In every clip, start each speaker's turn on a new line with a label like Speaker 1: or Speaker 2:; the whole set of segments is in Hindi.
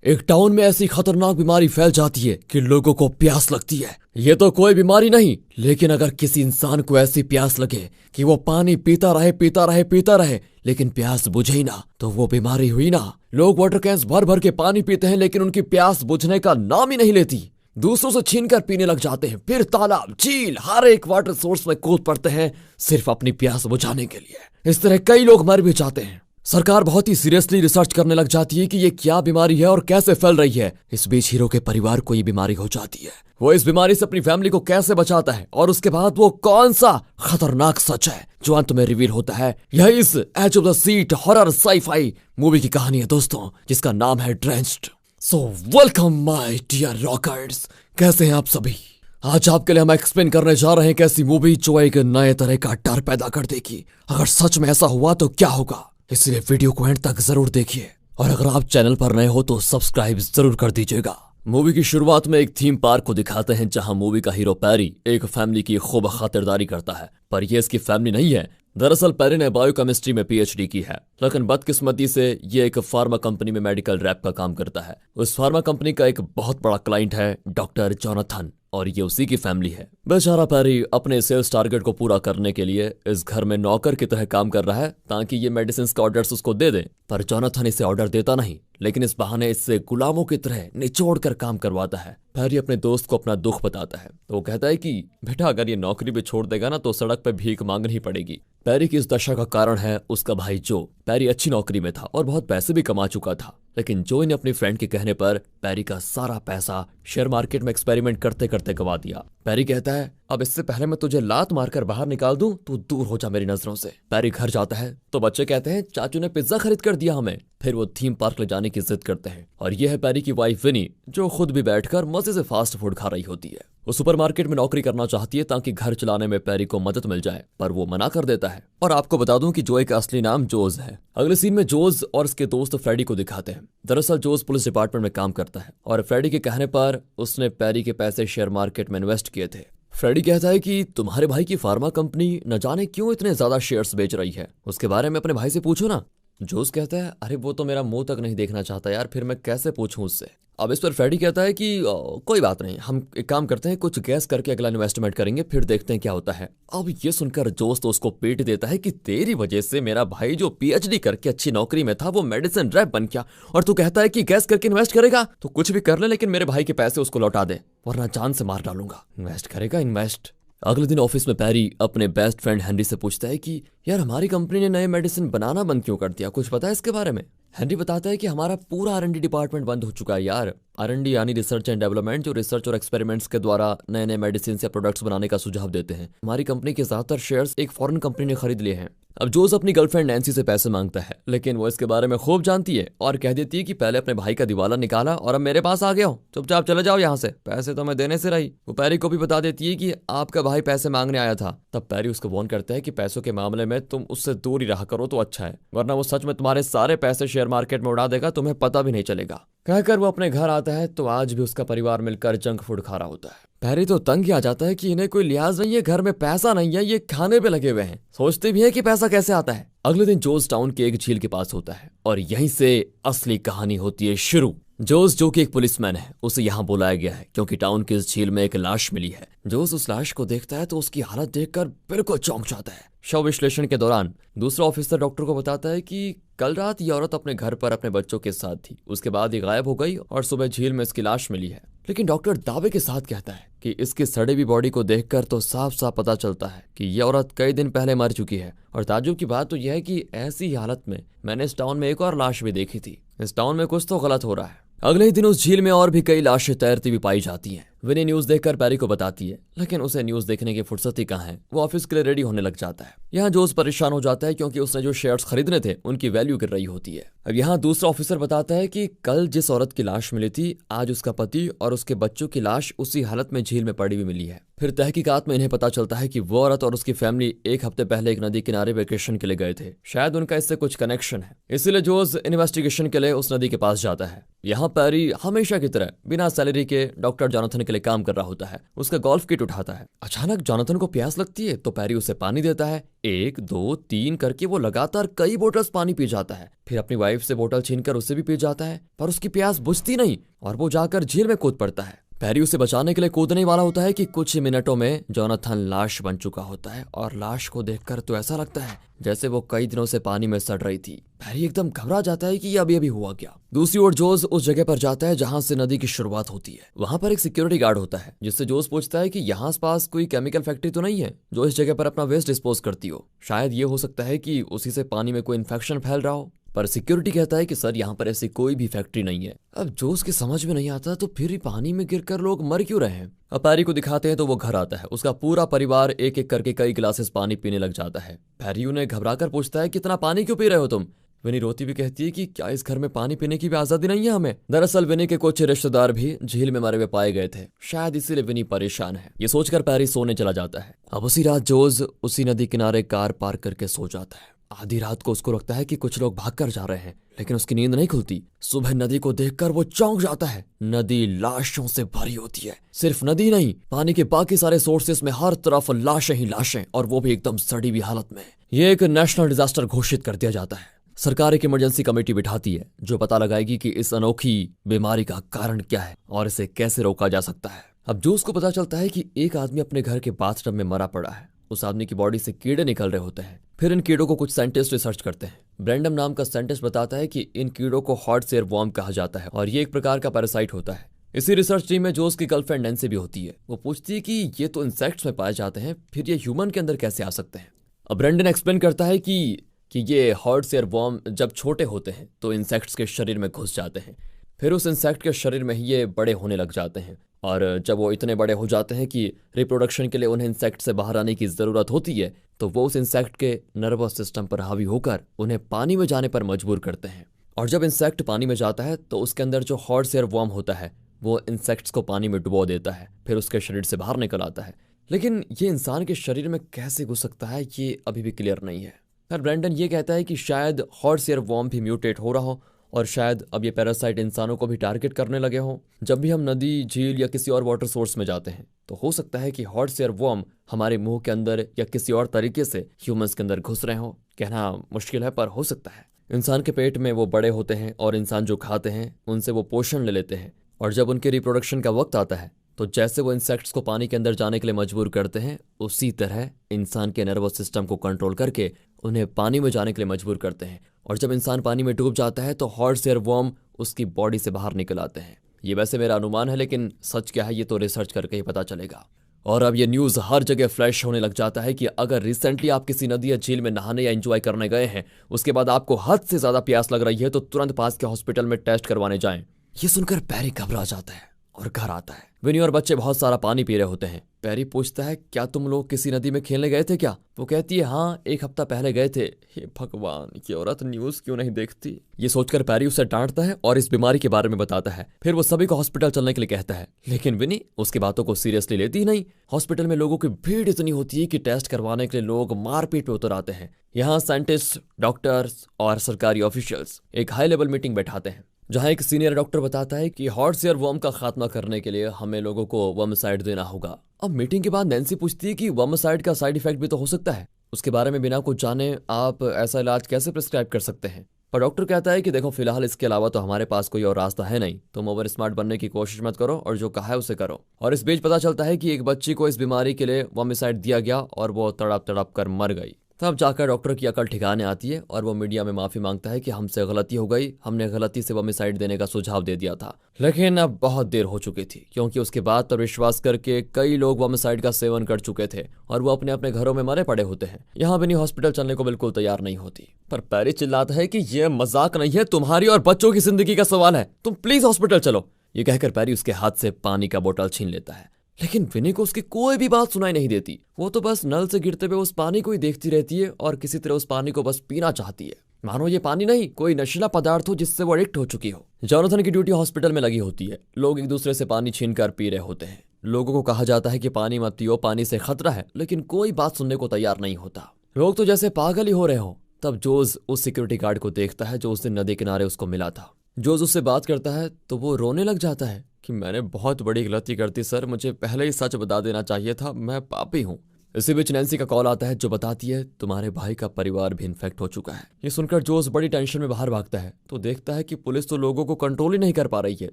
Speaker 1: एक टाउन में ऐसी खतरनाक बीमारी फैल जाती है कि लोगों को प्यास लगती है। ये तो कोई बीमारी नहीं, लेकिन अगर किसी इंसान को ऐसी प्यास लगे कि वो पानी पीता रहे पीता रहे पीता रहे लेकिन प्यास बुझे ही ना, तो वो बीमारी हुई ना। लोग वाटर कैंस भर भर के पानी पीते हैं लेकिन उनकी प्यास बुझने का नाम ही नहीं लेती। दूसरों से छीनकर पीने लग जाते हैं, फिर तालाब झील हर एक वाटर सोर्स में कूद पड़ते हैं सिर्फ अपनी प्यास बुझाने के लिए। इस तरह कई लोग मर भी जाते हैं। सरकार बहुत ही सीरियसली रिसर्च करने लग जाती है कि ये क्या बीमारी है और कैसे फैल रही है। इस बीच हीरो के परिवार को ये बीमारी हो जाती है। वो इस बीमारी से अपनी फैमिली को कैसे बचाता है और उसके बाद वो कौन सा खतरनाक सच है जो अंत में रिवील होता है, यह इस edge of the seat horror sci-fi movie की कहानी है दोस्तों, जिसका नाम है Drenched. So welcome my dear rockers, कैसे हैं आप सभी। आज आपके लिए हम एक्सप्लेन करने जा रहे हैं एक ऐसी मूवी जो एक नए तरह का डर पैदा कर देगी। अगर सच में ऐसा हुआ तो क्या होगा, इसलिए वीडियो को एंड तक जरूर देखिए और अगर आप चैनल पर नए हो तो सब्सक्राइब जरूर कर दीजिएगा। मूवी की शुरुआत में एक थीम पार्क को दिखाते हैं जहां मूवी का हीरो पैरी एक फैमिली की खूब खातिरदारी करता है, पर यह इसकी फैमिली नहीं है। दरअसल पैरी ने बायोकेमिस्ट्री में पीएचडी की है, लेकिन बदकिस्मती से ये एक फार्मा कंपनी में मेडिकल रैप का काम करता है। उस फार्मा कंपनी का एक बहुत बड़ा क्लाइंट है डॉक्टर जोनाथन और ये उसी की फैमिली है। बेचारा पैरी अपने सेल्स टारगेट को पूरा करने के लिए इस घर में नौकर की तरह काम कर रहा है ताकि ये मेडिसिन का ऑर्डर्स उसको दे दे, पर जोनाथन इसे ऑर्डर देता नहीं, लेकिन इस बहाने इससे गुलामों की तरह निचोड़ कर काम करवाता है। पैरी अपने दोस्त को अपना दुख बताता है तो वो कहता है कि बेटा अगर ये नौकरी भी छोड़ देगा ना तो सड़क पे भीख मांगनी ही पड़ेगी। पैरी की इस दशा का कारण है उसका भाई जो। पैरी अच्छी नौकरी में था और बहुत पैसे भी कमा चुका था, लेकिन जो ने अपनी फ्रेंड के कहने पर पैरी का सारा पैसा शेयर मार्केट में एक्सपेरिमेंट करते करते गवा दिया। पैरी कहता है अब इससे पहले मैं तुझे लात मारकर बाहर निकाल दूं तो दूर हो जा मेरी नजरों से। पैरी घर जाता है तो बच्चे कहते हैं चाचू ने पिज्जा खरीद कर दिया हमें। फिर वो थीम पार्क ले जाने की जिद करते हैं और यह है पैरी की वाइफ विनी, जो खुद भी बैठकर मजे से फास्ट फूड खा रही होती है। वो सुपरमार्केट में नौकरी करना चाहती है ताकि घर चलाने में पैरी को मदद मिल जाए, पर वो मना कर देता है। और आपको बता दूं कि जोए का असली नाम जोज है। अगले सीन में जोज और उसके दोस्त फ्रेडी को दिखाते हैं। दरअसल जोज पुलिस डिपार्टमेंट में काम करता है और फ्रेडी के कहने पर उसने पैरी के पैसे शेयर मार्केट में इन्वेस्ट किए थे। फ्रेडी कहता है कि तुम्हारे भाई की फार्मा कंपनी न जाने क्यों इतने ज्यादा शेयर्स बेच रही है, उसके बारे में अपने भाई से पूछो ना। जोस कहता है अरे वो तो मेरा मुंह तक नहीं देखना चाहता यार, फिर मैं कैसे पूछूं उससे। अब इस पर फ्रेडी कहता है कि कोई बात नहीं, हम एक काम करते हैं, कुछ गैस करके अगला इन्वेस्टमेंट करेंगे, फिर देखते हैं क्या होता है। अब ये सुनकर जोस तो उसको पीट देता है कि तेरी वजह से मेरा भाई जो पीएचडी करके अच्छी नौकरी में था वो मेडिसिन रैप बन गया, और तू कहता है कि गैस करके इन्वेस्ट करेगा तो कुछ भी कर ले लेकिन मेरे भाई के पैसे उसको लौटा दे वरना जान से मार डालूंगा। इन्वेस्ट करेगा इन्वेस्ट। अगले दिन ऑफिस में पैरी अपने बेस्ट फ्रेंड हेनरी से पूछता है कि यार हमारी कंपनी ने नए मेडिसिन बनाना बंद क्यों कर दिया, कुछ पता है इसके बारे में। हेनरी बताता है कि हमारा पूरा आर&डी डिपार्टमेंट बंद हो चुका है यार। आर&डी यानी रिसर्च एंड डेवलपमेंट, जो रिसर्च और एक्सपेरिमेंट्स के द्वारा नए नए मेडिसिन या प्रोडक्ट्स बनाने का सुझाव देते हैं। हमारी कंपनी के ज्यादातर शेयर्स एक फॉरेन कंपनी ने खरीद लिए हैं। अब जोस अपनी गर्लफ्रेंड नैन्सी से पैसे मांगता है, लेकिन वो इसके बारे में खूब जानती है और कह देती है कि पहले अपने भाई का दिवाला निकाला और अब मेरे पास आ गया हो, चुपचाप चले जाओ यहाँ से, पैसे तो मैं देने से रही। वो पैरी को भी बता देती है कि आपका भाई पैसे मांगने आया था। तब पैरी उसको वार्न करता है कि पैसों के मामले में तुम उससे दूर ही रहा करो तो अच्छा है, वरना वो सच में तुम्हारे सारे पैसे शेयर मार्केट में उड़ा देगा, तुम्हें पता भी नहीं चलेगा। कहकर वो अपने घर आता है तो आज भी उसका परिवार मिलकर जंक फूड खा रहा होता है। पैरी तो तंग ही आ जाता है कि इन्हें कोई लिहाज नहीं है, घर में पैसा नहीं है, ये खाने पे लगे हुए हैं, सोचते भी है कि पैसा कैसे आता है। अगले दिन जोस टाउन के एक झील के पास होता है और यहीं से असली कहानी होती है शुरू। जोस जो कि एक पुलिसमैन है, उसे यहाँ बुलाया गया है क्योंकि टाउन की इस झील में एक लाश मिली है। जोस उस लाश को देखता है तो उसकी हालत देखकर बिल्कुल चौंक जाता है। शव विश्लेषण के दौरान दूसरा ऑफिसर डॉक्टर को बताता है कि कल रात ये औरत अपने घर पर अपने बच्चों के साथ थी, उसके बाद ये गायब हो गई और सुबह झील में इसकी लाश मिली है। लेकिन डॉक्टर दावे के साथ कहता है कि इसकी सड़ी हुई बॉडी को देखकर तो साफ साफ पता चलता है कि ये औरत कई दिन पहले मर चुकी है। और ताज्जुब की बात तो यह है कि ऐसी हालत में मैंने इस टाउन में एक और लाश भी देखी थी। इस टाउन में कुछ तो गलत हो रहा है। अगले ही दिन उस झील में और भी कई लाशें तैरती हुई पाई जाती हैं। विनी न्यूज देखकर पैरी को बताती है, लेकिन उसे न्यूज देखने की फुर्सत ही कहाँ है। वो ऑफिस के लिए रेडी होने लग जाता है। यहाँ जोस परेशान हो जाता है क्योंकि उसने जो शेयर्स खरीदने थे उनकी वैल्यू गिर रही होती है। अब यहाँ दूसरा ऑफिसर बताता है कि कल जिस औरत की लाश मिली थी, आज उसका पति और उसके बच्चों की लाश उसी हालत में झील में पड़ी हुई मिली है। फिर तहकीकात में इन्हें पता चलता है कि वो औरत और उसकी फैमिली एक हफ्ते पहले एक नदी किनारे वेकेशन के लिए गए थे। शायद उनका इससे कुछ कनेक्शन है, इसीलिए जोज इन्वेस्टिगेशन के लिए उस नदी के पास जाता है। यहाँ पैरी हमेशा की तरह बिना सैलरी के डॉक्टर जॉनथन के लिए काम कर रहा होता है। उसका गोल्फ किट उठाता है। अचानक जॉनथन को प्यास लगती है तो पैरी उसे पानी देता है। 1 2 3 करके वो लगातार कई बोतल्स पानी पी जाता है। फिर अपनी वाइफ से बोतल छीनकर उसे भी पी जाता है, पर उसकी प्यास बुझती नहीं और वो जाकर झील में कूद पड़ता है। पैरी उसे बचाने के लिए कूदने वाला होता है कि कुछ ही मिनटों में जॉनथन लाश बन चुका होता है और लाश को देखकर तो ऐसा लगता है जैसे वो कई दिनों से पानी में सड़ रही थी। पैरी एकदम घबरा जाता है कि ये अभी अभी हुआ क्या। दूसरी ओर जोज उस जगह पर जाता है जहां से नदी की शुरुआत होती है। वहां पर एक सिक्योरिटी गार्ड होता है जिससे जोज पूछता है कि यहाँ पास कोई केमिकल फैक्ट्री तो नहीं है जो इस जगह पर अपना वेस्ट डिस्पोज करती हो। शायद ये हो सकता है कि उसी से पानी में कोई इन्फेक्शन फैल रहा हो, पर सिक्योरिटी कहता है कि सर यहाँ पर ऐसी कोई भी फैक्ट्री नहीं है। अब जोस के समझ में नहीं आता तो फिर ही पानी में गिरकर लोग मर क्यों रहे हैं। अब पैरी को दिखाते हैं तो वो घर आता है। उसका पूरा परिवार एक एक करके कई गिलासेस पानी पीने लग जाता है। पैरी उन्हें घबराकर पूछता है कितना पानी क्यों पी रहे हो तुम। विनी रोती भी कहती है कि क्या इस घर में पानी पीने की भी आजादी नहीं है हमें। दरअसल विनी के कुछ रिश्तेदार भी झील में मरे हुए पाए गए थे, शायद इसीलिए विनी परेशान है। ये सोचकर पैरी सोने चला जाता है। अब उसी रात जोज उसी नदी किनारे कार पार्क करके सो जाता है। आधी रात को उसको लगता है कि कुछ लोग भागकर जा रहे हैं, लेकिन उसकी नींद नहीं खुलती। सुबह नदी को देखकर वो चौंक जाता है। नदी लाशों से भरी होती है। सिर्फ नदी नहीं, पानी के बाकी सारे सोर्सेस में हर तरफ लाशें ही लाशें, और वो भी एकदम सड़ी हुई हालत में। ये एक नेशनल डिजास्टर घोषित कर दिया जाता है। सरकार एक इमरजेंसी कमेटी बिठाती है जो पता लगाएगी कि इस अनोखी बीमारी का कारण क्या है और इसे कैसे रोका जा सकता है। अब जोस को पता चलता है कि एक आदमी अपने घर के बाथटब में मरा पड़ा है। उस आदमी की बॉडी से कीड़े निकल रहे होते हैं। फिर इन कीड़ों को कुछ साइंटिस्ट रिसर्च करते हैं। ब्रैंडम नाम का साइंटिस्ट बताता है कि इन कीड़ों को हॉट एयर वॉर्म कहा जाता है और ये एक प्रकार का पैरासाइट होता है। इसी रिसर्च टीम में जोस की गर्लफ्रेंड नैन्सी भी होती है। वो पूछती है कि ये तो इंसेक्ट्स में पाए जाते हैं, फिर ये ह्यूमन के अंदर कैसे आ सकते हैं। अब ब्रैंडन एक्सप्लेन करता है कि ये हॉट एयर वॉर्म जब छोटे होते हैं तो इंसेक्ट्स के शरीर में घुस जाते हैं। फिर उस इंसेक्ट के शरीर में ही ये बड़े होने लग जाते हैं, और जब वो इतने बड़े हो जाते हैं कि रिप्रोडक्शन के लिए उन्हें इंसेक्ट से बाहर आने की ज़रूरत होती है, तो वो उस इंसेक्ट के नर्वस सिस्टम पर हावी होकर उन्हें पानी में जाने पर मजबूर करते हैं। और जब इंसेक्ट पानी में जाता है तो उसके अंदर जो हॉट एयर वॉर्म होता है वो इंसेक्ट्स को पानी में डुबो देता है, फिर उसके शरीर से बाहर निकल आता है। लेकिन ये इंसान के शरीर में कैसे घुस सकता है ये अभी भी क्लियर नहीं है। पर ब्रैंडन ये कहता है कि शायद हॉट एयर वॉर्म भी म्यूटेट हो रहा हो और शायद अब ये पैरासाइट इंसानों को भी टारगेट करने लगे हों। जब भी हम नदी, झील या किसी और वाटर सोर्स में जाते हैं तो हो सकता है कि हॉट एयर वॉर्म हमारे मुंह के अंदर या किसी और तरीके से ह्यूमंस के अंदर घुस रहे हों। कहना मुश्किल है पर हो सकता है। इंसान के पेट में वो बड़े होते हैं और इंसान जो खाते हैं उनसे वो पोषण ले लेते हैं, और जब उनके रिप्रोडक्शन का वक्त आता है तो जैसे वो इंसेक्ट्स को पानी के अंदर जाने के लिए मजबूर करते हैं, उसी तरह इंसान के नर्वस सिस्टम को कंट्रोल करके उन्हें पानी में जाने के लिए मजबूर करते हैं। और जब इंसान पानी में डूब जाता है तो हॉट एयर वॉर्म उसकी बॉडी से बाहर निकल आते हैं। ये वैसे मेरा अनुमान है, लेकिन सच क्या है ये तो रिसर्च करके ही पता चलेगा। और अब ये न्यूज़ हर जगह फ्लैश होने लग जाता है कि अगर रिसेंटली आप किसी नदी या झील में नहाने या एंजॉय करने गए हैं, उसके बाद आपको हद से ज़्यादा प्यास लग रही है, तो तुरंत पास के हॉस्पिटल में टेस्ट करवाने जाएं। ये सुनकर पैरी घबरा जाता है और घर आता है। विनी और बच्चे बहुत सारा पानी पी रहे होते हैं। पैरी पूछता है क्या तुम लोग किसी नदी में खेलने गए थे क्या। वो कहती है हाँ, 1 हफ्ता पहले गए थे। हे भगवान, ये औरत न्यूज़ क्यों नहीं देखती। ये सोचकर पैरी उसे डांटता है और इस बीमारी के बारे में बताता है। फिर वो सभी को हॉस्पिटल चलने के लिए कहता है, लेकिन विनी उसकी बातों को सीरियसली लेती ही नहीं। हॉस्पिटल में लोगों की भीड़ इतनी होती है कि टेस्ट करवाने के लिए लोग मारपीट पे उतर आते हैं। यहाँ साइंटिस्ट, डॉक्टर्स और सरकारी ऑफिशियल्स एक हाई लेवल मीटिंग बैठाते हैं जहां एक सीनियर डॉक्टर बताता है कि हॉट एयर वॉर्म का खात्मा करने के लिए हमें लोगों को वर्मिसाइड देना होगा। अब मीटिंग के बाद नैन्सी पूछती है कि वर्मिसाइड का साइड इफेक्ट भी तो हो सकता है, उसके बारे में बिना कुछ जाने आप ऐसा इलाज कैसे प्रिस्क्राइब कर सकते हैं। पर डॉक्टर कहता है कि देखो फिलहाल इसके अलावा तो हमारे पास कोई और रास्ता है नहीं, तुम ओवर स्मार्ट बनने की कोशिश मत करो और जो कहा है उसे करो। और इस बीच पता चलता है कि एक बच्ची को इस बीमारी के लिए वर्मिसाइड दिया गया और वो तड़प तड़प कर मर गई। तब जाकर डॉक्टर की अकल ठिकाने आती है और वो मीडिया में माफी मांगता है कि हमसे गलती हो गई, हमने गलती से वर्मिसाइड देने का सुझाव दे दिया था। लेकिन अब बहुत देर हो चुकी थी, क्योंकि उसके बाद पर विश्वास करके कई लोग वर्मिसाइड का सेवन कर चुके थे और वो अपने अपने घरों में मरे पड़े होते हैं। यहाँ विनी हॉस्पिटल चलने को बिल्कुल तैयार नहीं होती, पर पैरी चिल्लाता है कि यह मजाक नहीं है, तुम्हारी और बच्चों की जिंदगी का सवाल है, तुम प्लीज हॉस्पिटल चलो। ये कहकर पैरी उसके हाथ से पानी का बोतल छीन लेता है, लेकिन विनी को उसकी कोई भी बात सुनाई नहीं देती। वो तो बस नल से गिरते हुए उस पानी को ही देखती रहती है और किसी तरह उस पानी को बस पीना चाहती है, मानो ये पानी नहीं कोई नशीला पदार्थ हो जिससे वो एडिक्ट हो चुकी हो। जॉनथन की ड्यूटी हॉस्पिटल में लगी होती है। लोग एक दूसरे से पानी छीन कर पी रहे होते हैं। लोगों को कहा जाता है कि पानी मत पियो, पानी से खतरा है, लेकिन कोई बात सुनने को तैयार नहीं होता। लोग तो जैसे पागल ही हो रहे हो। तब जोज उस सिक्योरिटी गार्ड को देखता है जो उस दिन नदी किनारे उसको मिला था। जोज उससे बात करता है तो वो रोने लग जाता है कि मैंने बहुत बड़ी गलती कर दी सर, मुझे पहले ही सच बता देना चाहिए था, मैं पापी हूँ। इसी बीच नैन्सी का कॉल आता है जो बताती है तुम्हारे भाई का परिवार भी इन्फेक्ट हो चुका है। ये सुनकर जोस बड़ी टेंशन में बाहर भागता है तो देखता है कि पुलिस तो लोगों को कंट्रोल ही नहीं कर पा रही है।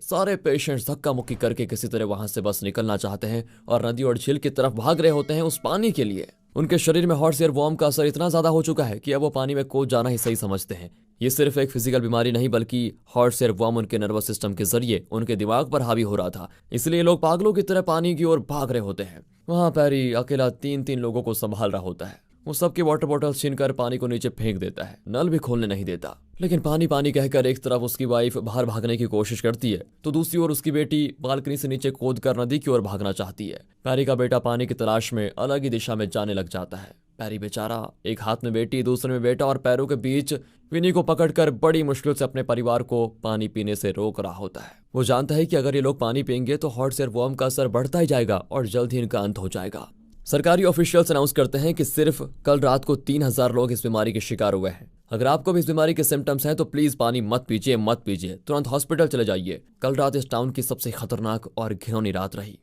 Speaker 1: सारे पेशेंट्स धक्का मुक्की करके किसी तरह वहां से बस निकलना चाहते हैं और नदी और झील की तरफ भाग रहे होते हैं उस पानी के लिए। उनके शरीर में हॉट एयर वॉर्म का असर इतना ज्यादा हो चुका है कि अब वो पानी में कूद जाना ही सही समझते हैं। ये सिर्फ एक फिजिकल बीमारी नहीं बल्कि हॉट एयर वॉर्म उनके नर्वस सिस्टम के जरिए उनके दिमाग पर हावी हो रहा था, इसलिए लोग पागलों की तरह पानी की ओर भाग रहे होते हैं। वहां पैरी अकेला तीन लोगों को संभाल रहा होता है। वो सबके वाटर बॉटल छीनकर पानी को नीचे फेंक देता है, नल भी खोलने नहीं देता। लेकिन पानी पानी कहकर एक तरफ उसकी वाइफ बाहर भागने की कोशिश करती है तो दूसरी ओर उसकी बेटी बालकनी से नीचे कूद कर नदी की ओर भागना चाहती है। पैरी का बेटा पानी की तलाश में अलग ही दिशा में जाने लग जाता है। पैरी बेचारा एक हाथ में बेटी दूसरे में बेटा और पैरों के बीच विनी को पकड़कर बड़ी मुश्किल से अपने परिवार को पानी पीने से रोक रहा होता है। वो जानता है कि अगर ये लोग पानी पिएंगे तो हॉट एयर वॉर्म का असर बढ़ता ही जाएगा और जल्द ही इनका अंत हो जाएगा। सरकारी ऑफिशियल्स अनाउंस करते हैं कि सिर्फ कल रात को 3000 लोग इस बीमारी के शिकार हुए हैं। अगर आपको भी इस बीमारी के सिम्टम्स हैं तो प्लीज पानी मत पीजिए, तुरंत हॉस्पिटल चले जाइए। कल रात इस टाउन की सबसे खतरनाक और घिनौनी रात रही।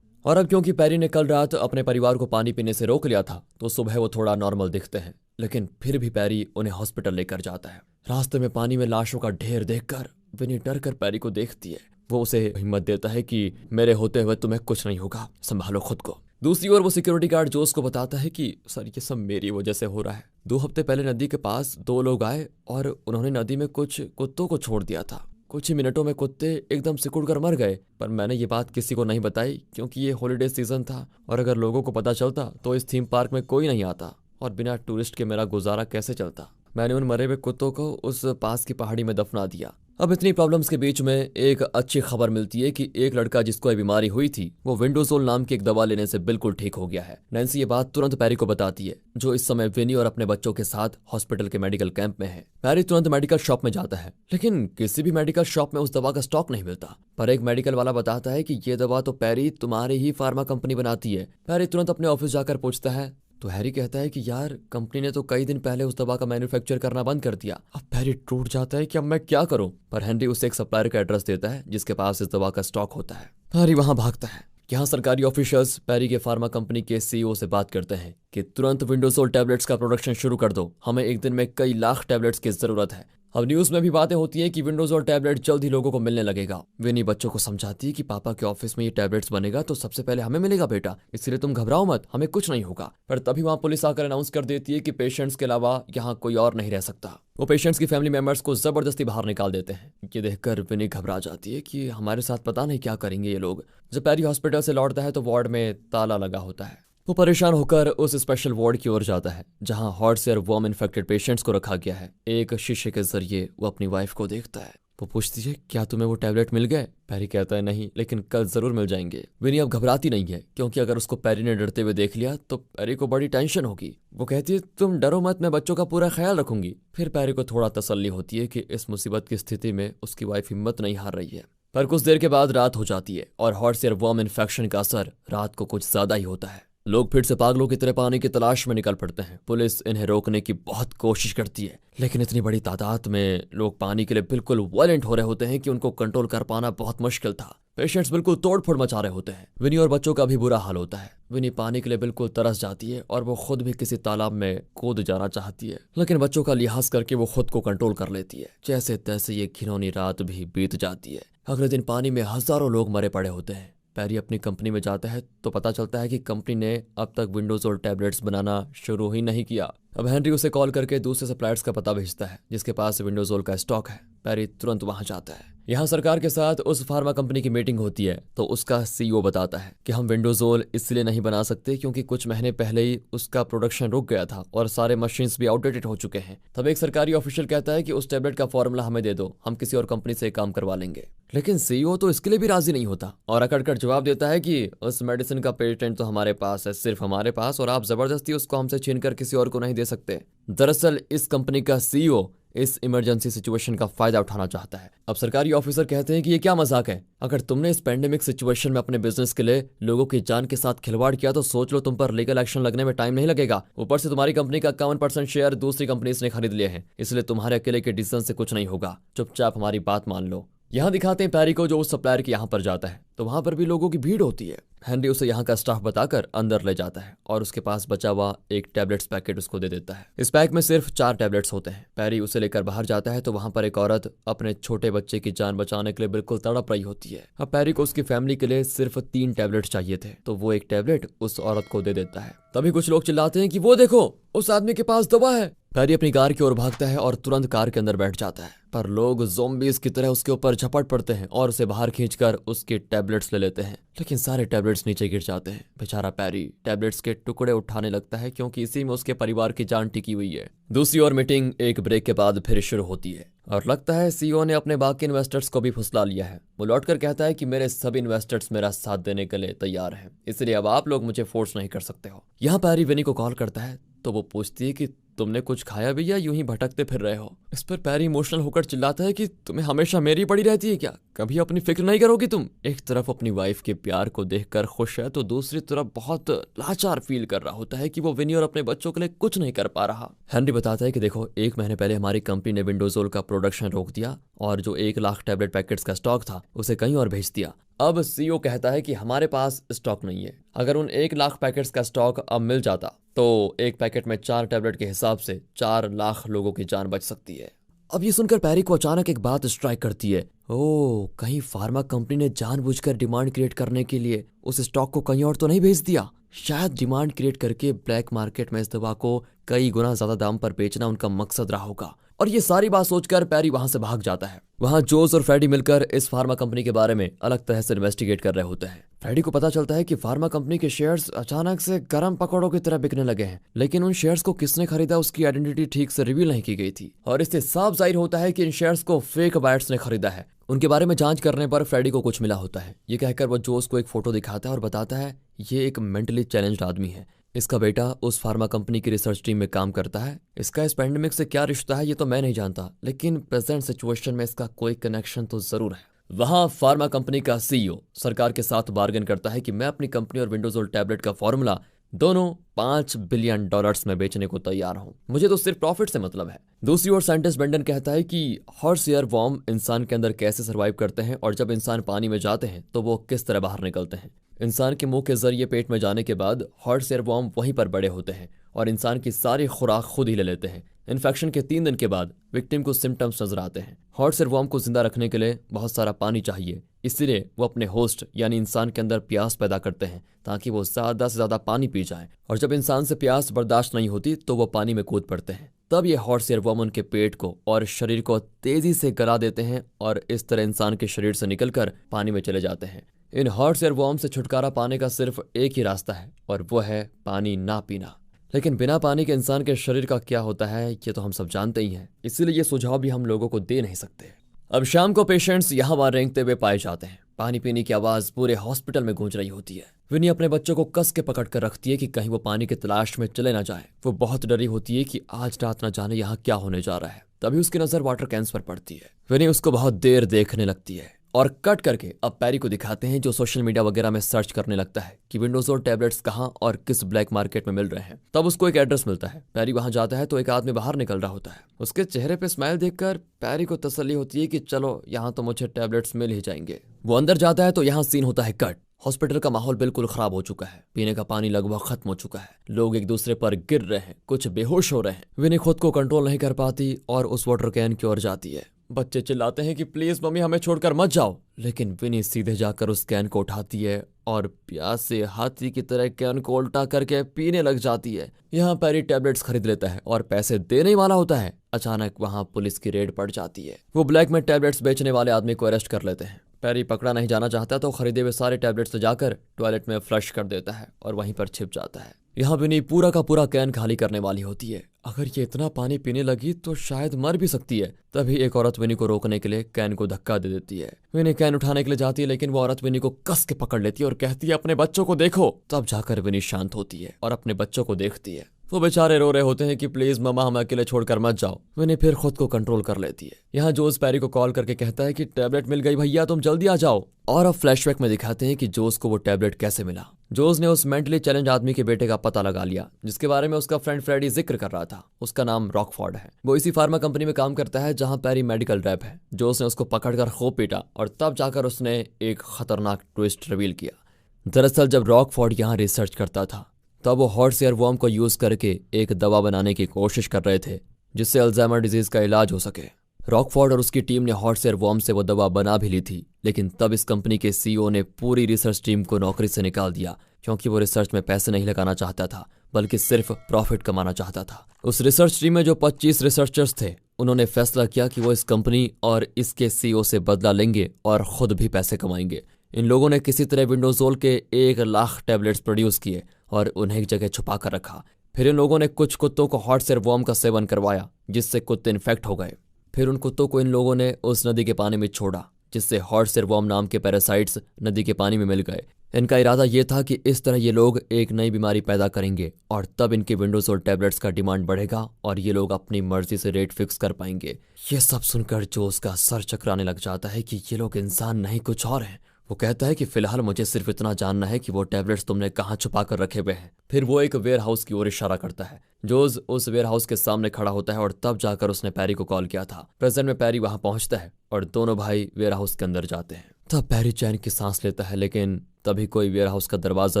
Speaker 1: और अब क्योंकि पैरी ने कल रात अपने परिवार को पानी पीने से रोक लिया था तो सुबह वो थोड़ा नॉर्मल दिखते हैं, लेकिन फिर भी पैरी उन्हें हॉस्पिटल लेकर जाता है। रास्ते में पानी में लाशों का ढेर देखकर विनी डर कर पैरी को देखती है। वो उसे हिम्मत देता है कि मेरे होते हुए तुम्हें कुछ नहीं होगा, संभालो खुद को। दूसरी ओर वो सिक्योरिटी गार्ड जोस को बताता है कि सर ये सब मेरी वजह से हो रहा है। 2 हफ्ते पहले नदी के पास 2 लोग आए और उन्होंने नदी में कुछ कुत्तों को छोड़ दिया था। कुछ ही मिनटों में कुत्ते एकदम सिकुड़ कर मर गए, पर मैंने ये बात किसी को नहीं बताई क्योंकि ये हॉलीडे सीजन था और अगर लोगों को पता चलता तो इस थीम पार्क में कोई नहीं आता और बिना टूरिस्ट के मेरा गुजारा कैसे चलता। मैंने उन मरे हुए कुत्तों को उस पास की पहाड़ी में दफना दिया। अब इतनी प्रॉब्लम्स के बीच में एक अच्छी खबर मिलती है कि एक लड़का जिसको ये बीमारी हुई थी वो विंडोजोल नाम की एक दवा लेने से बिल्कुल ठीक हो गया है। नैन्सी ये बात तुरंत पैरी को बताती है जो इस समय विनी और अपने बच्चों के साथ हॉस्पिटल के मेडिकल कैंप में है। पैरी तुरंत मेडिकल शॉप में जाता है लेकिन किसी भी मेडिकल शॉप में उस दवा का स्टॉक नहीं मिलता, पर एक मेडिकल वाला बताता है कि ये दवा तो पैरी तुम्हारी ही फार्मा कंपनी बनाती है। पैरी तुरंत अपने ऑफिस जाकर पूछता है तो हैरी कहता है कि यार कंपनी ने तो कई दिन पहले उस दवा का मैन्युफैक्चर करना बंद कर दिया। अब हैरी टूट जाता है कि अब मैं क्या करूं, पर हेनरी उसे एक सप्लायर का एड्रेस देता है जिसके पास इस दवा का स्टॉक होता है। हैरी वहां भागता है। यहाँ सरकारी ऑफिशियल्स पैरी के फार्मा कंपनी के सीईओ से बात करते हैं कि तुरंत विंडोजोल टैबलेट्स का प्रोडक्शन शुरू कर दो, हमें एक दिन में कई लाख टैबलेट्स की जरूरत है। अब न्यूज में भी बातें होती है कि विंडोजोल टैबलेट जल्द ही लोगों को मिलने लगेगा। विनी बच्चों को समझाती है कि पापा के ऑफिस में ये टैबलेट्स बनेगा तो सबसे पहले हमें मिलेगा बेटा, इसलिए तुम घबराओ मत, हमें कुछ नहीं होगा। पर तभी वहां पुलिस आकर अनाउंस कर देती है कि पेशेंट्स के अलावा यहाँ कोई और नहीं रह सकता। वो पेशेंट्स की फैमिली मेंबर्स को जबरदस्ती बाहर निकाल देते हैं। ये देखकर विनी घबरा जाती है कि हमारे साथ पता नहीं क्या करेंगे ये लोग। जब पैरी हॉस्पिटल से लौटता है तो वार्ड में ताला लगा होता है। वो परेशान होकर उस स्पेशल वार्ड की ओर जाता है जहां hot air warm infected patients को रखा गया है। एक शीशे के जरिए वो अपनी वाइफ को देखता है। वो पूछती है क्या तुम्हें वो टैबलेट मिल गए? पैरी कहता है नहीं, लेकिन कल जरूर मिल जाएंगे। विनी अब घबराती नहीं है क्योंकि अगर उसको पैरी ने डरते हुए देख लिया तो पैरी को बड़ी टेंशन होगी। वो कहती है तुम डरो मत, मैं बच्चों का पूरा ख्याल रखूंगी। फिर पैरी को थोड़ा तसल्ली होती है कि इस मुसीबत की स्थिति में उसकी वाइफ हिम्मत नहीं हार रही है। पर कुछ देर के बाद रात हो जाती है और हॉट एयर वॉर्म इन्फेक्शन का असर रात को कुछ ज्यादा ही होता है। लोग फिर से पागलों की तरह पानी की तलाश में निकल पड़ते हैं। पुलिस इन्हें रोकने की बहुत कोशिश करती है लेकिन इतनी बड़ी तादाद में लोग पानी के लिए बिल्कुल वायलेंट हो रहे होते हैं कि उनको कंट्रोल कर पाना बहुत मुश्किल था। पेशेंट्स बिल्कुल तोड़फोड़ मचा रहे होते हैं। विनी और बच्चों का भी बुरा हाल होता है। विनी पानी के लिए बिल्कुल तरस जाती है और वो खुद भी किसी तालाब में कूद जाना चाहती है, लेकिन बच्चों का लिहाज करके वो खुद को कंट्रोल कर लेती है। जैसे तैसे ये घिनौनी रात भी बीत जाती है। अगले दिन पानी में हजारों लोग मरे पड़े होते हैं। पैरी अपनी कंपनी में जाता है तो पता चलता है कि कंपनी ने अब तक विंडोजोल टैबलेट्स बनाना शुरू ही नहीं किया। अब हेनरी उसे कॉल करके दूसरे सप्लायर्स का पता भेजता है जिसके पास विंडोजोल का स्टॉक है। पैरी तुरंत वहां जाता है। यहाँ सरकार के साथ उस फार्मा कंपनी की मीटिंग होती है तो उसका सीईओ बताता है कि हम विंडोजोल इसलिए नहीं बना सकते क्योंकि कुछ महीने पहले ही उसका प्रोडक्शन रुक गया था और सारे मशीन्स भी आउटडेटेड हो चुके हैं। तब एक सरकारी ऑफिशियल कहता है कि उस टैबलेट का फॉर्मूला हमें दे दो, हम किसी और कंपनी से काम करवा लेंगे। लेकिन सीईओ तो इसके लिए भी राजी नहीं होता और अकड़कर जवाब देता है कि उस मेडिसिन का पेटेंट तो हमारे पास है, सिर्फ हमारे पास, और आप जबरदस्ती उसको हमसे छीन कर किसी और को नहीं दे सकते। दरअसल इस कंपनी का सीईओ इस इमरजेंसी सिचुएशन का फायदा उठाना चाहता है। अब सरकारी ऑफिसर कहते हैं कि ये क्या मजाक है, अगर तुमने इस पेंडेमिक सिचुएशन में अपने बिजनेस के लिए लोगों की जान के साथ खिलवाड़ किया तो सोच लो तुम पर लीगल एक्शन लगने में टाइम नहीं लगेगा। ऊपर से तुम्हारी कंपनी का 51% शेयर दूसरी कंपनीज ने खरीद लिए हैं, इसलिए तुम्हारे अकेले के डिसीजन से कुछ नहीं होगा, चुपचाप हमारी बात मान लो। यहाँ दिखाते हैं पैरी को जो उस सप्लायर के यहाँ पर जाता है, तो वहां पर भी लोगों की भीड़ होती है। हेनरी उसे यहाँ का स्टाफ बताकर अंदर ले जाता है और उसके पास बचा हुआ एक टैबलेट्स पैकेट उसको दे देता है। इस पैक में सिर्फ 4 टैबलेट्स होते हैं। पैरी उसे लेकर बाहर जाता है तो वहां पर एक औरत अपने छोटे बच्चे की जान बचाने के लिए बिल्कुल तड़प रही होती है। अब पैरी को उसकी फैमिली के लिए सिर्फ 3 टैबलेट्स चाहिए थे, तो वो एक टैबलेट उस औरत को दे देता है। तभी कुछ लोग चिल्लाते हैं कि वो देखो, उस आदमी के पास दवा है। पैरी अपनी कार की ओर भागता है और तुरंत कार के अंदर बैठ जाता है, पर लोग ज़ॉम्बीज़ की तरह उसके ऊपर झपट पड़ते हैं और उसे बाहर खींचकर उसके टैबलेट्स ले लेते हैं, लेकिन सारे टैबलेट्स नीचे गिर जाते हैं। बेचारा पैरी टैबलेट्स के टुकड़े उठाने लगता है, क्योंकि इसी में उसके परिवार की जान टिकी हुई है। दूसरी ओर मीटिंग एक ब्रेक के बाद फिर शुरू होती है और लगता है सीईओ ने अपने बाकी इन्वेस्टर्स को भी फुसला लिया है। वो लौटकर कहता है कि मेरे सभी इन्वेस्टर्स मेरा साथ देने के लिए तैयार हैं, इसलिए अब आप लोग मुझे फोर्स नहीं कर सकते हो। यहाँ पैरी विनी को कॉल करता है तो वो पूछती है कि तुमने कुछ खाया भी या यूं ही भटकते फिर रहे हो। इस पर पैरी इमोशनल होकर चिल्लाता है कि तुम्हें हमेशा मेरी पड़ी रहती है क्या, कभी अपनी फिक्र नहीं करोगी तुम। एक तरफ अपनी वाइफ के प्यार को देखकर खुश है तो दूसरी तरफ बहुत लाचार फील कर रहा होता है कि वो विनी और अपने बच्चों के लिए कुछ नहीं कर पा रहा। हेनरी बताता है कि देखो, 1 महीने पहले हमारी कंपनी ने विंडोजोल का प्रोडक्शन रोक दिया और जो 1 लाख टैबलेट पैकेट्स का स्टॉक था उसे कहीं और भेज दिया। अब सीईओ कहता है कि हमारे पास स्टॉक नहीं है। अगर उन 1 लाख पैकेट्स का स्टॉक अब मिल जाता तो एक पैकेट में 4 टैबलेट के हिसाब से 4 लाख लोगों की जान बच सकती है। अब ये सुनकर पैरी को अचानक एक बात स्ट्राइक करती है, ओह, कहीं फार्मा कंपनी ने जानबूझकर डिमांड क्रिएट करने के लिए उस स्टॉक को कहीं और तो नहीं भेज दिया। शायद डिमांड क्रिएट करके ब्लैक मार्केट में इस दवा को कई गुना ज्यादा दाम पर बेचना उनका मकसद रहा होगा। और ये सारी बात सोचकर पैरी वहां से भाग जाता है। वहां जोस और फ्रेडी मिलकर इस फार्मा कंपनी के बारे में अलग तरह से इन्वेस्टिगेट कर रहे होते हैं। फ्रेडी को पता चलता है कि फार्मा कंपनी के शेयर्स अचानक से गर्म पकौड़ों की तरह बिकने लगे हैं, लेकिन उन शेयर्स को किसने खरीदा उसकी आइडेंटिटी ठीक से रिवील नहीं की गई थी और इससे साफ जाहिर होता है कि इन शेयर्स को फेक बायर्स ने खरीदा है। उनके बारे में जांच करने पर फ्रेडी को कुछ मिला होता है। ये कहकर वो जोस को एक फोटो दिखाता है और बताता है ये एक मेंटली चैलेंज्ड आदमी है। इसका बेटा उस फार्मा कंपनी की रिसर्च टीम में काम करता है। इसका इस पैंडेमिक से क्या रिश्ता है ये तो मैं नहीं जानता, लेकिन प्रेजेंट सिचुएशन में इसका कोई कनेक्शन तो जरूर है। वहां फार्मा कंपनी का सीईओ सरकार के साथ बार्गेन करता है कि मैं अपनी कंपनी और विंडोजोल टैबलेट का फॉर्मूला दोनों $5 बिलियन में बेचने को तैयार हूं, मुझे तो सिर्फ प्रॉफिट से मतलब है। दूसरी ओर साइंटिस्ट बेंडन कहता है कि हॉर्स एयर वॉर्म इंसान के अंदर कैसे सर्वाइव करते हैं और जब इंसान पानी में जाते हैं तो वो किस तरह बाहर निकलते हैं। इंसान के मुंह के जरिए पेट में जाने के बाद हॉर्स एयर वॉर्म वहीं पर बड़े होते हैं और इंसान की सारी खुराक खुद ही ले लेते हैं। इन्फेक्शन के 3 दिन के बाद विक्टिम को सिम्टम्स नजर आते हैं। हॉर्स एयर वॉर्म को जिंदा रखने के लिए बहुत सारा पानी चाहिए, इसलिए वो अपने होस्ट यानी इंसान के अंदर प्यास पैदा करते हैं ताकि वो ज्यादा से ज्यादा पानी पी जाए, और जब इंसान से प्यास बर्दाश्त नहीं होती तो वो पानी में कूद पड़ते हैं। तब ये हॉर्स एयर वॉर्म उनके पेट को और शरीर को तेजी से गला देते हैं और इस तरह इंसान के शरीर से निकलकर पानी में चले जाते हैं। इन हॉर्स एयर वॉर्म से छुटकारा पाने का सिर्फ एक ही रास्ता है और वो है पानी ना पीना। लेकिन बिना पानी के इंसान के शरीर का क्या होता है ये तो हम सब जानते ही हैं, इसीलिए ये सुझाव भी हम लोगों को दे नहीं सकते। अब शाम को पेशेंट्स यहाँ वहां रेंगते हुए पाए जाते हैं। पानी पीने की आवाज पूरे हॉस्पिटल में गूंज रही होती है। विनी अपने बच्चों को कस के पकड़ कर रखती है कि कहीं वो पानी की तलाश में चले ना जाए। वो बहुत डरी होती है कि आज रात ना जाने यहाँ क्या होने जा रहा है। तभी उसकी नजर वाटर कैंस पर पड़ती है। विनी उसको बहुत देर देखने लगती है और कट करके अब पैरी को दिखाते हैं जो सोशल मीडिया वगैरह में सर्च करने लगता है कि विंडोजोल टैबलेट्स कहाँ और किस ब्लैक मार्केट में मिल रहे हैं। तब उसको एक एड्रेस मिलता है। पैरी वहां जाता है तो एक आदमी बाहर निकल रहा होता है। उसके चेहरे पे स्माइल देखकर पैरी को तसल्ली होती है कि चलो यहाँ तो मुझे टैबलेट्स मिल ही जाएंगे। वो अंदर जाता है तो यहाँ सीन होता है कट। हॉस्पिटल का माहौल बिल्कुल खराब हो चुका है। पीने का पानी लगभग खत्म हो चुका है। लोग एक दूसरे पर गिर रहे हैं, कुछ बेहोश हो रहे हैं। विनी खुद को कंट्रोल नहीं कर पाती और उस वाटर कैन की ओर जाती है। बच्चे चिल्लाते हैं कि प्लीज मम्मी हमें छोड़कर मत जाओ, लेकिन विनी सीधे जाकर उस कैन को उठाती है और प्यास से हाथी की तरह कैन को उल्टा करके पीने लग जाती है। यहाँ पैरी टैबलेट्स खरीद लेता है और पैसे देने वाला होता है। अचानक वहां पुलिस की रेड पड़ जाती है। वो ब्लैक में टैबलेट्स बेचने वाले आदमी को अरेस्ट कर लेते हैं। पैरी पकड़ा नहीं जाना चाहता तो खरीदे हुए सारे टैबलेट्स जाकर टॉयलेट में फ्लश कर देता है और वहीं पर छिप जाता है। यहाँ विनी पूरा का पूरा कैन खाली करने वाली होती है। अगर ये इतना पानी पीने लगी तो शायद मर भी सकती है। तभी एक औरत विनी को रोकने के लिए कैन को धक्का दे देती है। विनी कैन उठाने के लिए जाती है लेकिन वो औरत विनी को कस के पकड़ लेती है और कहती है अपने बच्चों को देखो। तब जाकर विनी शांत होती है और अपने बच्चों को देखती है। वो बेचारे रो रहे होते हैं कि प्लीज मम्मा हमें अकेले छोड़कर मत जाओ। विनी फिर खुद को कंट्रोल कर लेती है। यहाँ जोस पैरी को कॉल करके कहता है कि टैबलेट मिल गई भैया, तुम जल्दी आ जाओ। और अब फ्लैशबैक में दिखाते हैं कि जोस को वो टैबलेट कैसे मिला। जोस ने उस मेंटली चैलेंज आदमी के बेटे का पता लगा लिया जिसके बारे में उसका फ्रेंड फ्रेडी जिक्र कर रहा था। उसका नाम रॉकफोर्ड है। वो इसी फार्मा कंपनी में काम करता है जहां पैरी मेडिकल रैप है। जोस ने उसको पकड़कर खूब पीटा और तब जाकर उसने एक खतरनाक ट्विस्ट रिवील किया। दरअसल जब रॉकफोर्ड यहाँ रिसर्च करता था तब वो हॉर्स एयरवॉर्म को यूज करके एक दवा बनाने की कोशिश कर रहे थे जिससे अल्जाइमर डिजीज का इलाज हो सके। रॉकफोर्ड और उसकी टीम ने हॉर्स एयरवॉर्म से वो दवा बना भी ली थी, लेकिन तब इस कंपनी के सीईओ ने पूरी रिसर्च टीम को नौकरी से निकाल दिया क्योंकि वो रिसर्च में पैसे नहीं लगाना चाहता था बल्कि सिर्फ प्रॉफिट कमाना चाहता था। उस रिसर्च टीम में जो 25 रिसर्चर्स थे उन्होंने फैसला किया कि वो इस कंपनी और इसके सीईओ से बदला लेंगे और खुद भी पैसे कमाएंगे। इन लोगों ने किसी तरह विंडोजोल के 1 लाख टैबलेट्स प्रोड्यूस किए और उन्हें एक जगह छुपा कर रखा। फिर इन लोगों ने कुछ कुत्तों को हॉर्स एयरवॉर्म का सेवन करवाया जिससे कुत्ते इन्फेक्ट हो गए। फिर उन कुत्तों को इन लोगों ने उस नदी के पानी में छोड़ा जिससे हॉर्स एयरवॉर्म नाम के पैरासाइट्स नदी के पानी में मिल गए। इनका इरादा ये था कि इस तरह ये लोग एक नई बीमारी पैदा करेंगे और तब इनके विंडोजोल टैबलेट्स का डिमांड बढ़ेगा और ये लोग अपनी मर्जी से रेट फिक्स कर पाएंगे। ये सब सुनकर जोस का सर चकराने लग जाता है कि ये लोग इंसान नहीं कुछ और हैं। वो कहता है कि फिलहाल मुझे सिर्फ इतना जानना है कि वो टैबलेट्स तुमने कहाँ छुपा कर रखे हुए हैं। फिर वो एक वेयर हाउस की ओर इशारा करता है। जोस उस वेयर हाउस के सामने खड़ा होता है और तब जाकर उसने पैरी को कॉल किया था। प्रेजेंट में पैरी वहां पहुंचता है और दोनों भाई वेयर हाउस के अंदर जाते हैं। तब पैरी चैन की सांस लेता है, लेकिन तभी कोई वेयर हाउस का दरवाजा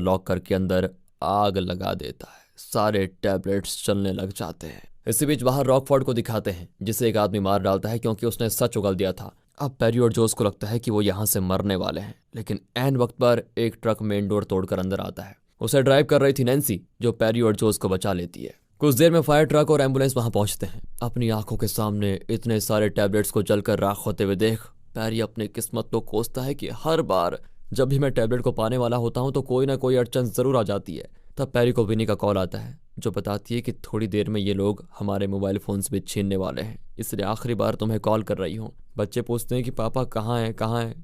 Speaker 1: लॉक करके अंदर आग लगा देता है। सारे टैबलेट्स चलने लग जाते हैं। इसी बीच बाहर रॉकफोर्ड को दिखाते हैं जिसे एक आदमी मार डालता है क्योंकि उसने सच उगल दिया था। अब पैरी और जोस को लगता है कि वो यहाँ से मरने वाले हैं, लेकिन ऐन वक्त पर एक ट्रक मेन डोर तोड़कर अंदर आता है। उसे ड्राइव कर रही थी नैन्सी जो पैरी और जोस को बचा लेती है। कुछ देर में फायर ट्रक और एम्बुलेंस वहां पहुंचते हैं। अपनी आंखों के सामने इतने सारे टैबलेट्स को जलकर राख होते हुए देख पैरी अपनी किस्मत को कोसता है कि हर बार जब भी मैं टैबलेट को पाने वाला होता हूं तो कोई ना कोई अड़चन जरूर आ जाती है। तब पैरी को विनी का कॉल आता है जो बताती है कि थोड़ी देर में ये लोग हमारे मोबाइल फोन्स भी छीनने वाले हैं, इसलिए आखिरी बार तुम्हें कॉल कर रही हूँ। बच्चे पूछते हैं कि पापा कहाँ हैं,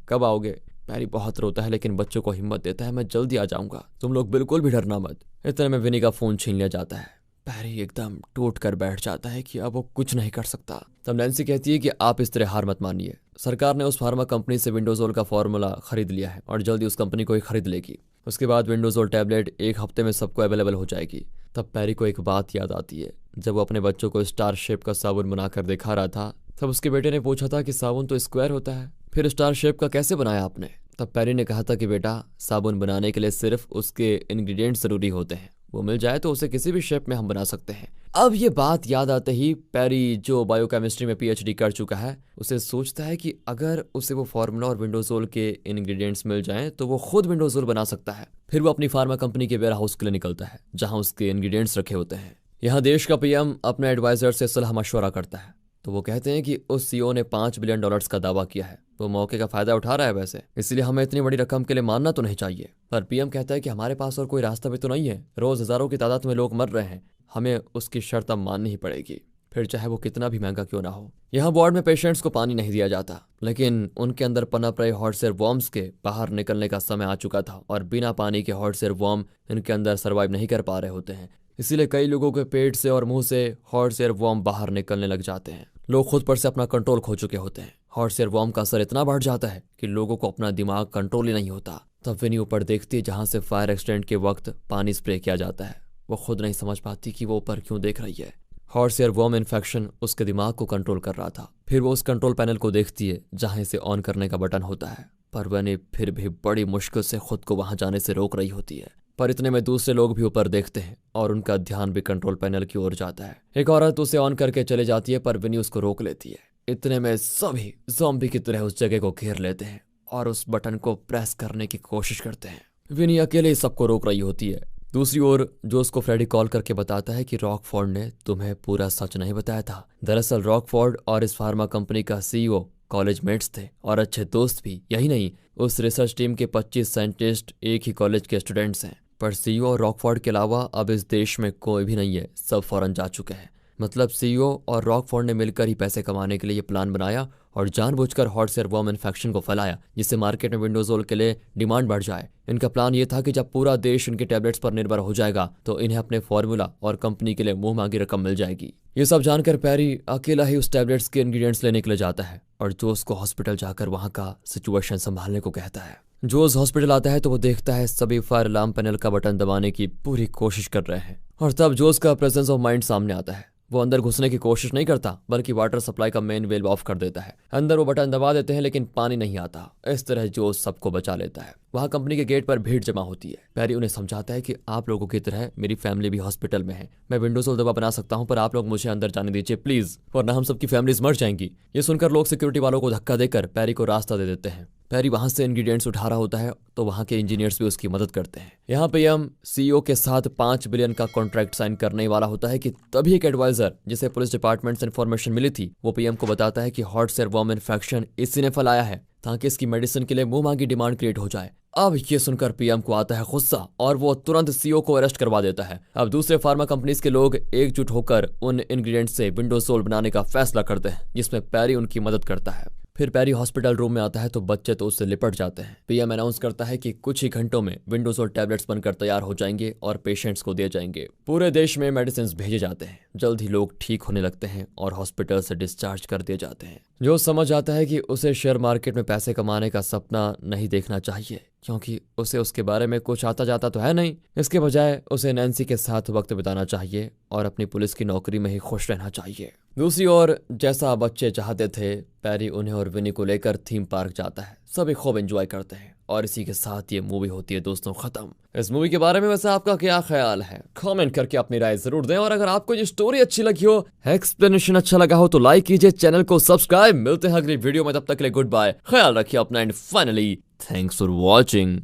Speaker 1: कब आओगे। पैरी बहुत रोता है लेकिन बच्चों को हिम्मत देता है, मैं जल्दी आ जाऊंगा, तुम लोग बिल्कुल भी डरना मत। इतने में विनी का फोन छीन लिया जाता है। पैरी एकदम टूट कर बैठ जाता है कि अब वो कुछ नहीं कर सकता। तब नैन्सी कहती है कि आप इस तरह हार मत मानिए, सरकार ने उस फार्मा कंपनी से विंडोजोल का फॉर्मूला खरीद लिया है और जल्दी उस कंपनी को ही खरीद लेगी। उसके बाद विंडोजोल टैबलेट 1 हफ्ते में सबको अवेलेबल हो जाएगी। तब पैरी को एक बात याद आती है। जब वो अपने बच्चों को स्टार शेप का साबुन बनाकर दिखा रहा था तब उसके बेटे ने पूछा था कि साबुन तो स्क्वायर होता है, फिर स्टार शेप का कैसे बनाया आपने। तब पैरी ने कहा था कि बेटा साबुन बनाने के लिए सिर्फ उसके इंग्रेडिएंट्स जरूरी होते हैं, वो मिल जाए तो उसे किसी भी शेप में हम बना सकते हैं। अब ये बात याद आते ही पैरी जो बायोकेमिस्ट्री में पीएचडी कर चुका है उसे सोचता है कि अगर उसे वो फार्मूला और विंडोजोल के इंग्रेडिएंट्स मिल जाएं तो वो खुद विंडोजोल बना सकता है। फिर वो अपनी फार्मा कंपनी के वेयर हाउस के लिए निकलता है जहां उसके इंग्रेडिएंट्स रखे होते हैं। यहाँ देश का पीएम अपने एडवाइजर से सलाह मशवरा करता है तो वो कहते हैं कि उस सीईओ ने $5 बिलियन का दावा किया है, तो मौके का फायदा उठा रहा है वैसे, इसलिए हमें इतनी बड़ी रकम के लिए मानना तो नहीं चाहिए। पर पीएम कहता है कि हमारे पास और कोई रास्ता भी तो नहीं है, रोज हजारों की तादाद में लोग मर रहे हैं, हमें उसकी शर्त अब माननी ही पड़ेगी, फिर चाहे वो कितना भी महंगा क्यों ना हो। यहाँ वार्ड में पेशेंट्स को पानी नहीं दिया जाता, लेकिन उनके अंदर पनप रहे हॉर्स एयरवॉर्म्स के बाहर निकलने का समय आ चुका था और बिना पानी के हॉर्स एयरवॉर्म इनके अंदर सर्वाइव नहीं कर पा रहे होते हैं। इसीलिए कई लोगों के पेट से और मुंह से हॉर्स एयरवॉर्म बाहर निकलने लग जाते हैं। लोग खुद पर से अपना कंट्रोल खो चुके होते हैं। हॉर्स एयरवॉर्म का असर इतना बढ़ जाता है कि लोगों को अपना दिमाग कंट्रोल ही नहीं होता। तब विनी ऊपर देखती है जहां से फायर एक्सीडेंट के वक्त पानी स्प्रे किया जाता है। वो खुद नहीं समझ पाती कि वो ऊपर क्यों देख रही है। हॉर्स एयरवॉर्म इन्फेक्शन उसके दिमाग को कंट्रोल कर रहा था। फिर वो उस कंट्रोल पैनल को देखती है जहां इसे ऑन करने का बटन होता है, पर विनी फिर भी बड़ी मुश्किल से खुद को वहां जाने से रोक रही होती है। पर इतने में दूसरे लोग भी ऊपर देखते हैं और उनका ध्यान भी कंट्रोल पैनल की ओर जाता है। एक औरत उसे ऑन करके चले जाती है पर विनी उसको रोक लेती है। इतने में सभी ज़ॉम्बी की तरह उस जगह को घेर लेते हैं और उस बटन को प्रेस करने की कोशिश करते हैं। विनी अकेले ही सबको रोक रही होती है। दूसरी ओर जोस को फ्रेडी कॉल करके बताता है कि रॉकफोर्ड ने तुम्हें पूरा सच नहीं बताया था। दरअसल रॉकफोर्ड और इस फार्मा कंपनी का सीईओ कॉलेज मेट्स थे और अच्छे दोस्त भी। यही नहीं, उस रिसर्च टीम के 25 साइंटिस्ट एक ही कॉलेज के स्टूडेंट्स हैं। पर सीईओ और रॉकफोर्ड के अलावा अब इस देश में कोई भी नहीं है, सब फॉरेन जा चुके हैं। मतलब सीईओ और रॉकफोर्ड ने मिलकर ही पैसे कमाने के लिए ये प्लान बनाया और जानबूझकर हॉट सियरवॉर्म इन्फेक्शन को फैलाया, जिससे मार्केट में विंडोजोल के लिए डिमांड बढ़ जाए। इनका प्लान ये था कि जब पूरा देश इनके टैबलेट्स पर निर्भर हो जाएगा तो इन्हें अपने फॉर्मूला और कंपनी के लिए मुंह मांगी रकम मिल जाएगी। ये सब जानकर पैरी अकेला ही उस टैबलेट्स के इंग्रेडिएंट्स लेने के लिए जाता है और जोस को हॉस्पिटल जाकर वहां का सिचुएशन संभालने को कहता है। जोस हॉस्पिटल आता है तो वो देखता है सभी फायर अलार्म पैनल का बटन दबाने की पूरी कोशिश कर रहे हैं और तब जोस का प्रेजेंस ऑफ माइंड सामने आता है। वो अंदर घुसने की कोशिश नहीं करता बल्कि वाटर सप्लाई का मेन वेल्व ऑफ कर देता है। अंदर वो बटन दबा देते हैं लेकिन पानी नहीं आता। इस तरह जोस सबको बचा लेता है। वहां कंपनी के गेट पर भीड़ जमा होती है। पैरी उन्हें समझाता है कि आप लोगों की तरह मेरी फैमिली भी हॉस्पिटल में है। मैं विंडोजोल दवा बना सकता हूं पर आप लोग मुझे अंदर जाने दीजिए प्लीज, वरना हम सबकी फैमिलीज मर जाएंगी। ये सुनकर लोग सिक्योरिटी वालों को धक्का देकर पैरी को रास्ता दे देते हैं। पैरी वहां से इंग्रेडिएंट्स उठा रहा होता है तो वहां के इंजीनियर्स भी उसकी मदद करते हैं। यहाँ पे हम सीईओ के साथ 5 बिलियन का कॉन्ट्रैक्ट साइन करने वाला होता है कि तभी एक एडवाइजर जिसे पुलिस डिपार्टमेंट से इन्फॉर्मेशन मिली थी वो पीएम को बताता है कि हॉट सियरवॉर्म इन्फेक्शन इसी ने फैलाया है ताकि इसकी मेडिसिन के लिए मुंह मांगी डिमांड क्रिएट हो जाए। अब ये सुनकर पीएम को आता है गुस्सा और वो तुरंत सीईओ को अरेस्ट करवा देता है। अब दूसरे फार्मा कंपनीज के लोग एकजुट होकर उन इंग्रेडिएंट्स से विंडोजोल बनाने का फैसला करते हैं जिसमें पैरी उनकी मदद करता है। फिर पैरी हॉस्पिटल रूम में आता है तो बच्चे तो उससे लिपट जाते हैं। पीएम अनाउंस करता है कि कुछ ही घंटों में विंडोजोल टैबलेट्स बनकर तैयार हो जाएंगे और पेशेंट्स को दिए जाएंगे। पूरे देश में मेडिसिन भेजे जाते हैं। जल्द ही लोग ठीक होने लगते हैं और हॉस्पिटल से डिस्चार्ज कर दिए जाते हैं। जो समझ आता है कि उसे शेयर मार्केट में पैसे कमाने का सपना नहीं देखना चाहिए क्योंकि उसे उसके बारे में कुछ आता जाता तो है नहीं। इसके बजाय उसे नैन्सी के साथ वक्त बिताना चाहिए और अपनी पुलिस की नौकरी में ही खुश रहना चाहिए। दूसरी ओर जैसा बच्चे चाहते थे, पैरी उन्हें और विनी को लेकर थीम पार्क जाता है। सभी खूब एंजॉय करते हैं और इसी के साथ ये मूवी होती है दोस्तों खत्म। इस मूवी के बारे में वैसे आपका क्या ख्याल है? कमेंट करके अपनी राय जरूर दें और अगर आपको ये स्टोरी अच्छी लगी हो, एक्सप्लेनेशन अच्छा लगा हो तो लाइक कीजिए, चैनल को सब्सक्राइब। मिलते हैं अगली वीडियो में, तब तक के लिए गुड बाय, ख्याल रखिए अपना and finally thanks for watching.